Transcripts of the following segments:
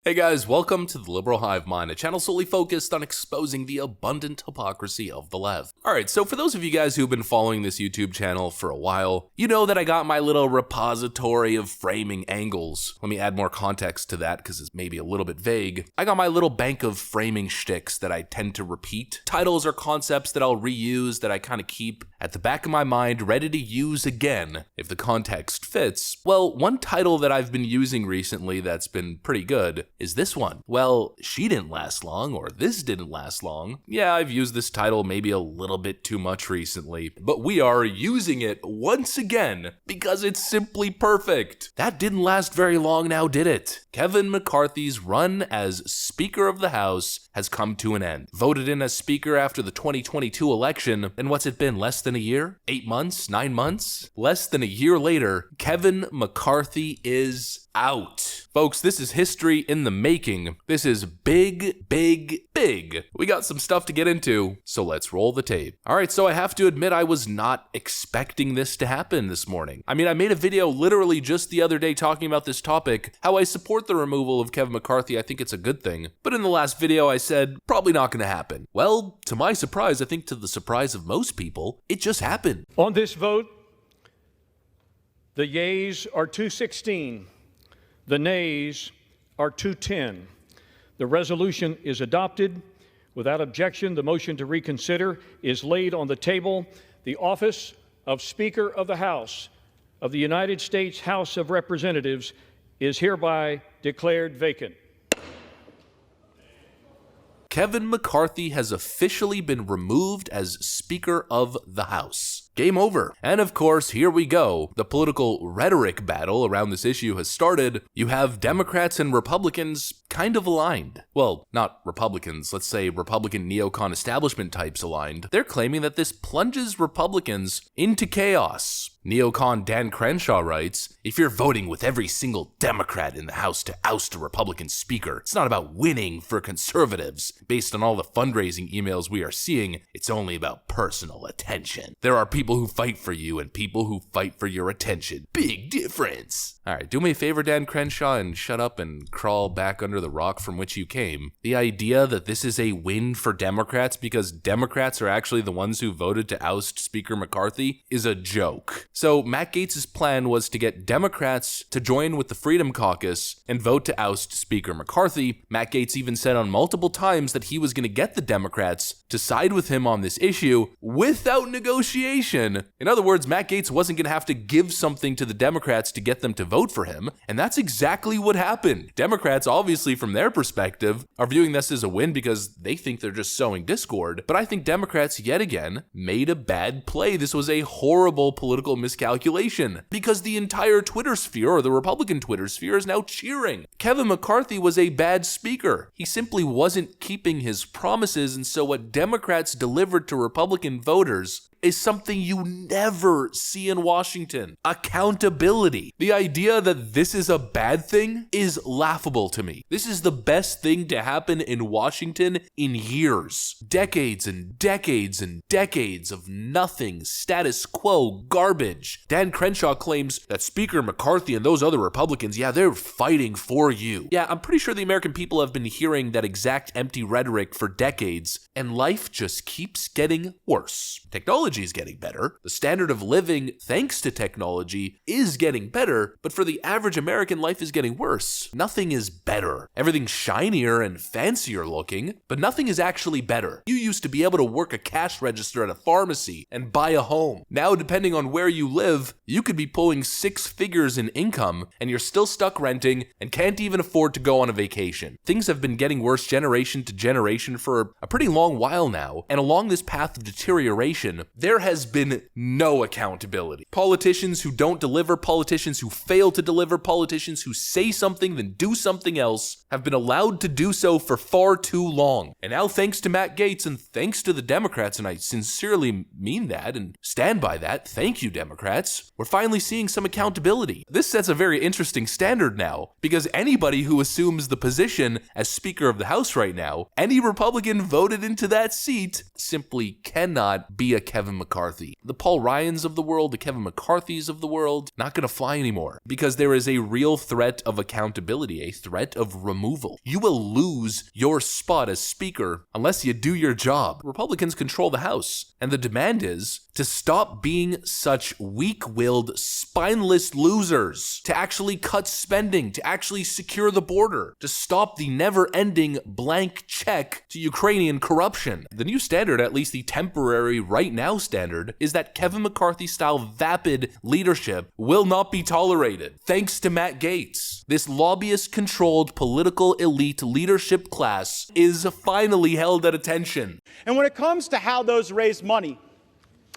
Hey guys, welcome to the Liberal Hive Mind, a channel solely focused on exposing the abundant hypocrisy of the left. Alright, so for those of you guys who've been following this YouTube channel for a while, you know that I got my little repository of framing angles. Let me add more context to that because it's maybe a little bit vague. I got my little bank of framing shticks that I tend to repeat. Titles or concepts that I'll reuse that I kind of keep at the back of my mind ready to use again if the context fits. Well, one title that I've been using recently that's been pretty good is this one. Well, she didn't last long, or this didn't last long. Yeah, I've used this title maybe a little bit too much recently, but we are using it once again because it's simply perfect. That didn't last very long now, did it? Kevin McCarthy's run as Speaker of the House has come to an end. Voted in as Speaker after the 2022 election, and what's it been, less than a year? 8 months? 9 months? Less than a year later, Kevin McCarthy is out. Folks, this is history in the making. This is big, big, big. We got some stuff to get into, so let's roll the tape. Alright, so I have to admit I was not expecting this to happen this morning. I mean, I made a video literally just the other day talking about this topic, how I support the removal of Kevin McCarthy. I think it's a good thing. But in the last video I said, probably not gonna happen. Well, to my surprise, I think to the surprise of most people, it just happened. On this vote, the yeas are 216. The nays are 210. The resolution is adopted. Without objection, the motion to reconsider is laid on the table. The office of Speaker of the House of the United States House of Representatives is hereby declared vacant. Kevin McCarthy has officially been removed as Speaker of the House. Game over. And of course, here we go. The political rhetoric battle around this issue has started. You have Democrats and Republicans kind of aligned. Well, not Republicans, let's say Republican neocon establishment types aligned. They're claiming that this plunges Republicans into chaos. Neocon Dan Crenshaw writes, if you're voting with every single Democrat in the House to oust a Republican speaker, it's not about winning for conservatives. Based on all the fundraising emails we are seeing, it's only about personal attention. There are people who fight for you and people who fight for your attention. Big difference. Alright, do me a favor, Dan Crenshaw, and shut up and crawl back under the rock from which you came. The idea that this is a win for Democrats because Democrats are actually the ones who voted to oust Speaker McCarthy is a joke. So Matt Gaetz's plan was to get Democrats to join with the Freedom Caucus and vote to oust Speaker McCarthy. Matt Gaetz even said on multiple times that he was going to get the Democrats to side with him on this issue without negotiation. In other words, Matt Gaetz wasn't going to have to give something to the Democrats to get them to vote for him, and that's exactly what happened. Democrats, obviously from their perspective, are viewing this as a win because they think they're just sowing discord, but I think Democrats, yet again, made a bad play. This was a horrible political miscalculation because the entire Twitter sphere, or the Republican Twitter sphere, is now cheering. Kevin McCarthy was a bad speaker. He simply wasn't keeping his promises, and so what Democrats delivered to Republican voters is something you never see in Washington. Accountability. The idea that this is a bad thing is laughable to me. This is the best thing to happen in Washington in years. Decades and decades and decades of nothing, status quo, garbage. Dan Crenshaw claims that Speaker McCarthy and those other Republicans, yeah, they're fighting for you. Yeah, I'm pretty sure the American people have been hearing that exact empty rhetoric for decades, and life just keeps getting worse. Technology is getting better. The standard of living, thanks to technology, is getting better, but for the average American, life is getting worse. Nothing is better. Everything's shinier and fancier looking, but nothing is actually better. You used to be able to work a cash register at a pharmacy and buy a home. Now, depending on where you live, you could be pulling 6 figures in income, and you're still stuck renting and can't even afford to go on a vacation. Things have been getting worse generation to generation for a pretty long while now, and along this path of deterioration, there has been no accountability. Politicians who don't deliver, politicians who fail to deliver, politicians who say something then do something else have been allowed to do so for far too long. And now, thanks to Matt Gaetz and thanks to the Democrats, and I sincerely mean that and stand by that, thank you Democrats, we're finally seeing some accountability. This sets a very interesting standard now, because anybody who assumes the position as Speaker of the House right now, any Republican voted into that seat, simply cannot be a Kevin Kevin McCarthy. The Paul Ryans of the world, the Kevin McCarthys of the world, not gonna fly anymore because there is a real threat of accountability, a threat of removal. You will lose your spot as Speaker unless you do your job. Republicans control the House, and the demand is to stop being such weak-willed, spineless losers, to actually cut spending, to actually secure the border, to stop the never-ending blank check to Ukrainian corruption. The new standard, at least the temporary right now standard, is that Kevin McCarthy-style vapid leadership will not be tolerated, thanks to Matt Gaetz. This lobbyist-controlled political elite leadership class is finally held at attention. And when it comes to how those raise money,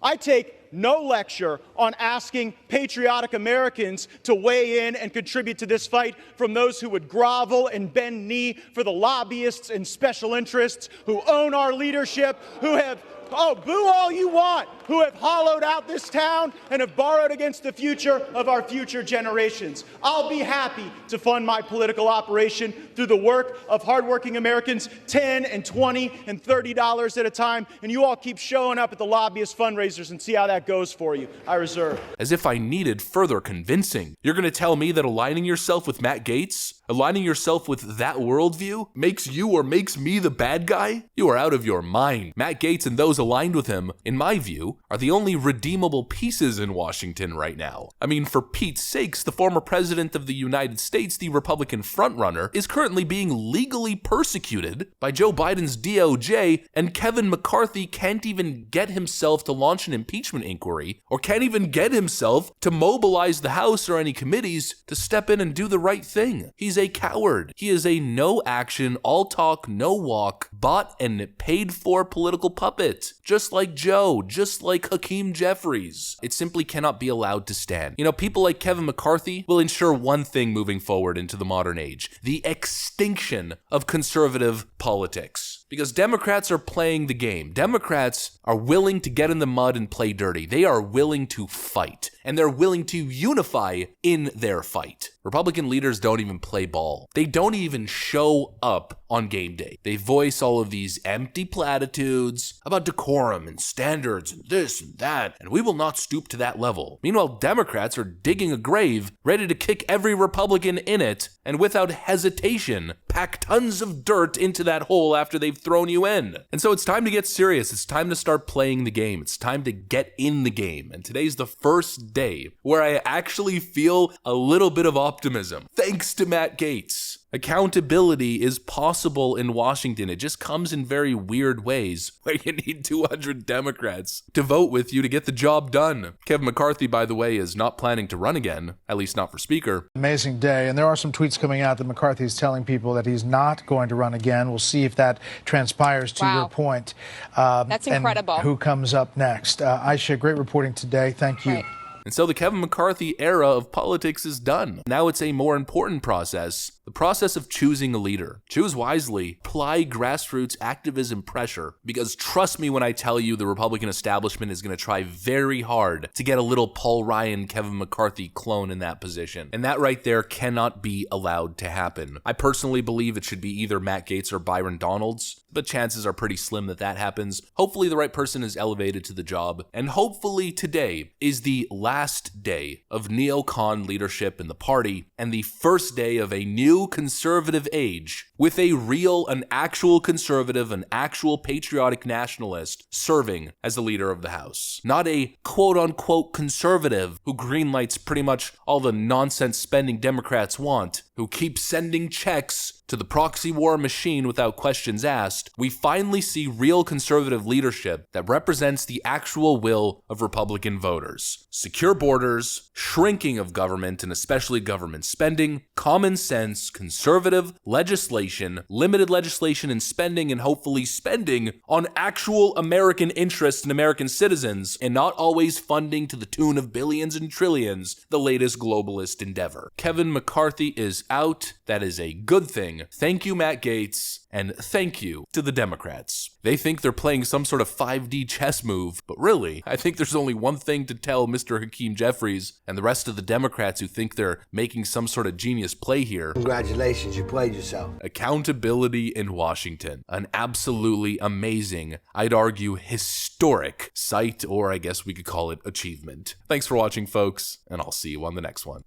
I take no lecture on asking patriotic Americans to weigh in and contribute to this fight from those who would grovel and bend knee for the lobbyists and special interests who own our leadership, who have, oh, boo all you want, who have hollowed out this town and have borrowed against the future of our future generations. I'll be happy to fund my political operation through the work of hardworking Americans, $10 and $20 and $30 at a time, and you all keep showing up at the lobbyist fundraisers and see how that goes for you. I reserve. As if I needed further convincing. You're gonna tell me that aligning yourself with Matt Gaetz, aligning yourself with that worldview, makes you or makes me the bad guy? You are out of your mind. Matt Gaetz and those aligned with him, in my view, are the only redeemable pieces in Washington right now. I mean, for Pete's sakes, the former president of the United States, the Republican frontrunner, is currently being legally persecuted by Joe Biden's DOJ, and Kevin McCarthy can't even get himself to launch an impeachment inquiry, or can't even get himself to mobilize the House or any committees to step in and do the right thing. He's a coward. He is a no action, all talk, no walk, bought and paid for political puppet. Just like Joe, just like Hakeem Jeffries. It simply cannot be allowed to stand. You know, people like Kevin McCarthy will ensure one thing moving forward into the modern age: the extinction of conservative politics. Because Democrats are playing the game. Democrats are willing to get in the mud and play dirty. They are willing to fight, and they're willing to unify in their fight. Republican leaders don't even play ball. They don't even show up on game day. They voice all of these empty platitudes about decorum and standards and this and that, and we will not stoop to that level. Meanwhile, Democrats are digging a grave, ready to kick every Republican in it, and without hesitation, pack tons of dirt into that hole after they've thrown you in. And so it's time to get serious. It's time to start playing the game. It's time to get in the game. And today's the first day where I actually feel a little bit of optimism, thanks to Matt Gaetz. Accountability is possible in Washington. It just comes in very weird ways where you need 200 Democrats to vote with you to get the job done. Kevin McCarthy, by the way, is not planning to run again, at least not for Speaker. Amazing day. And there are some tweets coming out that McCarthy is telling people that he's not going to run again. We'll see if that transpires to your point. That's incredible. And who comes up next? Aisha, great reporting today. Thank you. Right. And so the Kevin McCarthy era of politics is done. Now it's a more important process, the process of choosing a leader. Choose wisely, apply grassroots activism pressure, because trust me when I tell you the Republican establishment is going to try very hard to get a little Paul Ryan, Kevin McCarthy clone in that position. And that right there cannot be allowed to happen. I personally believe it should be either Matt Gaetz or Byron Donalds, but chances are pretty slim that that happens. Hopefully the right person is elevated to the job, and hopefully today is the last day of neocon leadership in the party and the first day of a new conservative age with a real, an actual conservative, an actual patriotic nationalist serving as the leader of the House. Not a quote-unquote conservative who greenlights pretty much all the nonsense spending Democrats want, who keeps sending checks to the proxy war machine without questions asked. We finally see real conservative leadership that represents the actual will of Republican voters. Secure borders, shrinking of government and especially government spending, common sense, conservative legislation, limited legislation and spending, and hopefully spending on actual American interests and American citizens, and not always funding to the tune of billions and trillions the latest globalist endeavor. Kevin McCarthy is out. That is a good thing. saying, thank you, Matt Gaetz, and thank you to the Democrats. They think they're playing some sort of 5D chess move, but really, I think there's only one thing to tell Mr. Hakeem Jeffries and the rest of the Democrats who think they're making some sort of genius play here. Congratulations, you played yourself. Accountability in Washington. An absolutely amazing, I'd argue historic sight, or I guess we could call it achievement. Thanks for watching, folks, and I'll see you on the next one.